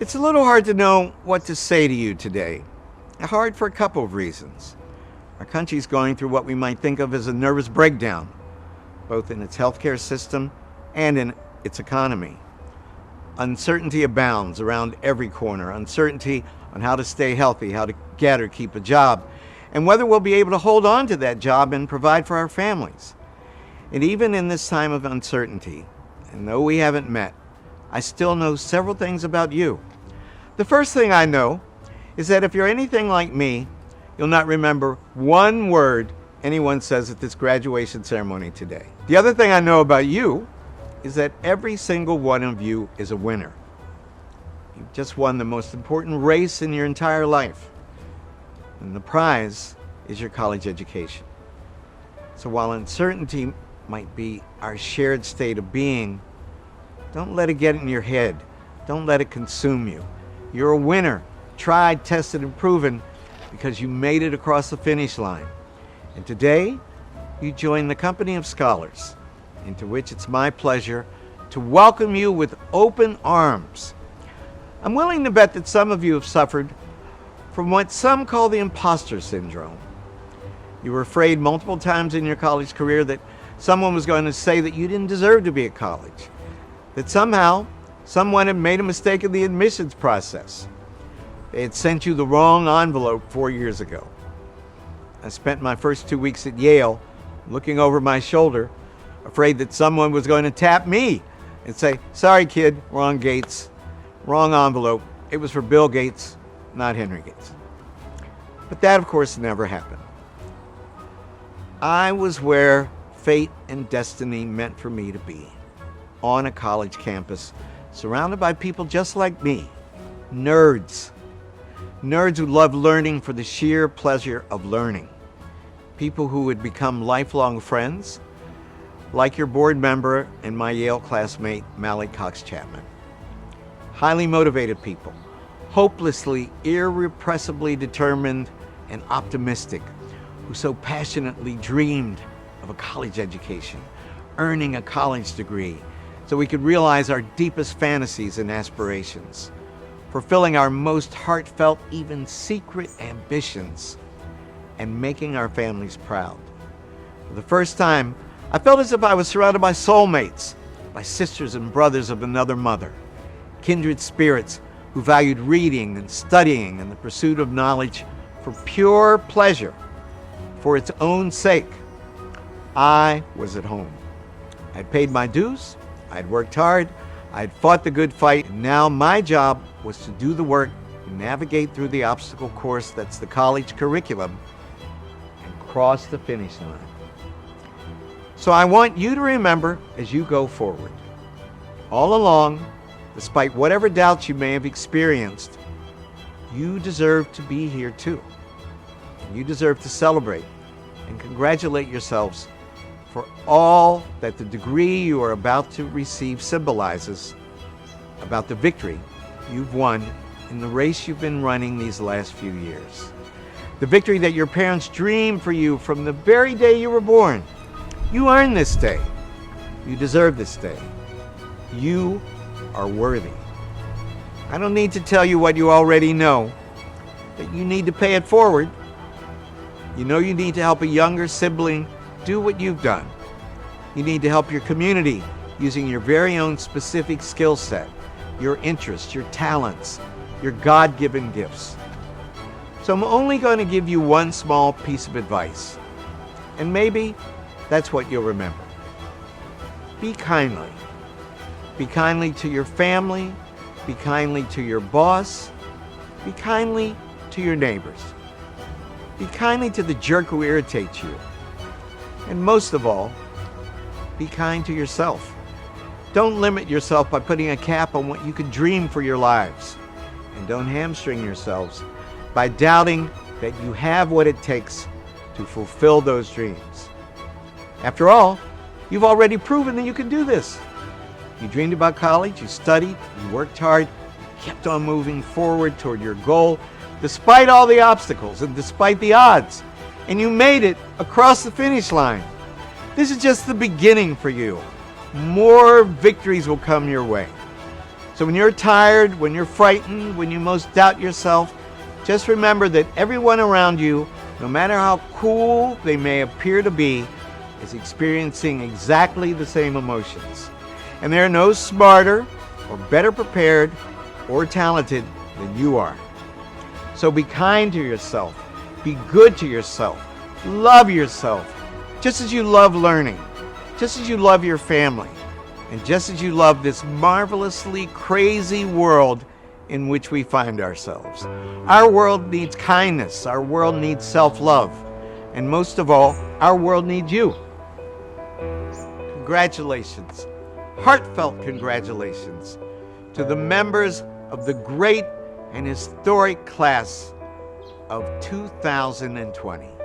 It's a little hard to know what to say to you today. Hard for a couple of reasons. Our country's going through what we might think of as a nervous breakdown, both in its healthcare system and in its economy. Uncertainty abounds around every corner. Uncertainty on how to stay healthy, how to get or keep a job, and whether we'll be able to hold on to that job and provide for our families. And even in this time of uncertainty, and though we haven't met, I still know several things about you. The first thing I know is that if you're anything like me, you'll not remember one word anyone says at this graduation ceremony today. The other thing I know about you is that every single one of you is a winner. You've just won the most important race in your entire life. And the prize is your college education. So while uncertainty might be our shared state of being, don't let it get in your head. Don't let it consume you. You're a winner, tried, tested, and proven because you made it across the finish line. And today, you join the company of scholars, into which it's my pleasure to welcome you with open arms. I'm willing to bet that some of you have suffered from what some call the imposter syndrome. You were afraid multiple times in your college career that someone was going to say that you didn't deserve to be at college, that somehow someone had made a mistake in the admissions process. They had sent you the wrong envelope 4 years ago. I spent my first 2 weeks at Yale looking over my shoulder, afraid that someone was going to tap me and say, "Sorry kid, wrong Gates, wrong envelope. It was for Bill Gates, not Henry Gates." But that, of course, never happened. I was where fate and destiny meant for me to be, on a college campus, surrounded by people just like me, nerds. Nerds who love learning for the sheer pleasure of learning. People who would become lifelong friends, like your board member and my Yale classmate, Malik Cox Chapman. Highly motivated people, hopelessly, irrepressibly determined and optimistic, who so passionately dreamed of a college education, earning a college degree, so we could realize our deepest fantasies and aspirations, fulfilling our most heartfelt, even secret ambitions, and making our families proud. For the first time, I felt as if I was surrounded by soulmates, by sisters and brothers of another mother, kindred spirits who valued reading and studying and the pursuit of knowledge for pure pleasure, for its own sake. I was at home. I'd paid my dues, I'd worked hard, I'd fought the good fight, and now my job was to do the work, navigate through the obstacle course that's the college curriculum, and cross the finish line. So I want you to remember as you go forward, all along, despite whatever doubts you may have experienced, you deserve to be here too. You deserve to celebrate and congratulate yourselves for all that the degree you are about to receive symbolizes about the victory you've won in the race you've been running these last few years. The victory that your parents dreamed for you from the very day you were born. You earned this day. You deserve this day. You are worthy. I don't need to tell you what you already know, but you need to pay it forward. You know you need to help a younger sibling do what you've done. You need to help your community using your very own specific skill set, your interests, your talents, your God-given gifts. So I'm only going to give you one small piece of advice, and maybe that's what you'll remember. Be kindly. Be kindly to your family. Be kindly to your boss. Be kindly to your neighbors. Be kindly to the jerk who irritates you. And most of all, be kind to yourself. Don't limit yourself by putting a cap on what you could dream for your lives. And don't hamstring yourselves by doubting that you have what it takes to fulfill those dreams. After all, you've already proven that you can do this. You dreamed about college, you studied, you worked hard, you kept on moving forward toward your goal, despite all the obstacles and despite the odds, and you made it across the finish line. This is just the beginning for you. More victories will come your way. So when you're tired, when you're frightened, when you most doubt yourself, just remember that everyone around you, no matter how cool they may appear to be, is experiencing exactly the same emotions. And they're no smarter or better prepared or talented than you are. So be kind to yourself. Be good to yourself. Love yourself, just as you love learning, just as you love your family, and just as you love this marvelously crazy world in which we find ourselves. Our world needs kindness. Our world needs self-love. And most of all, our world needs you. Congratulations, heartfelt congratulations to the members of the great and historic class of 2020.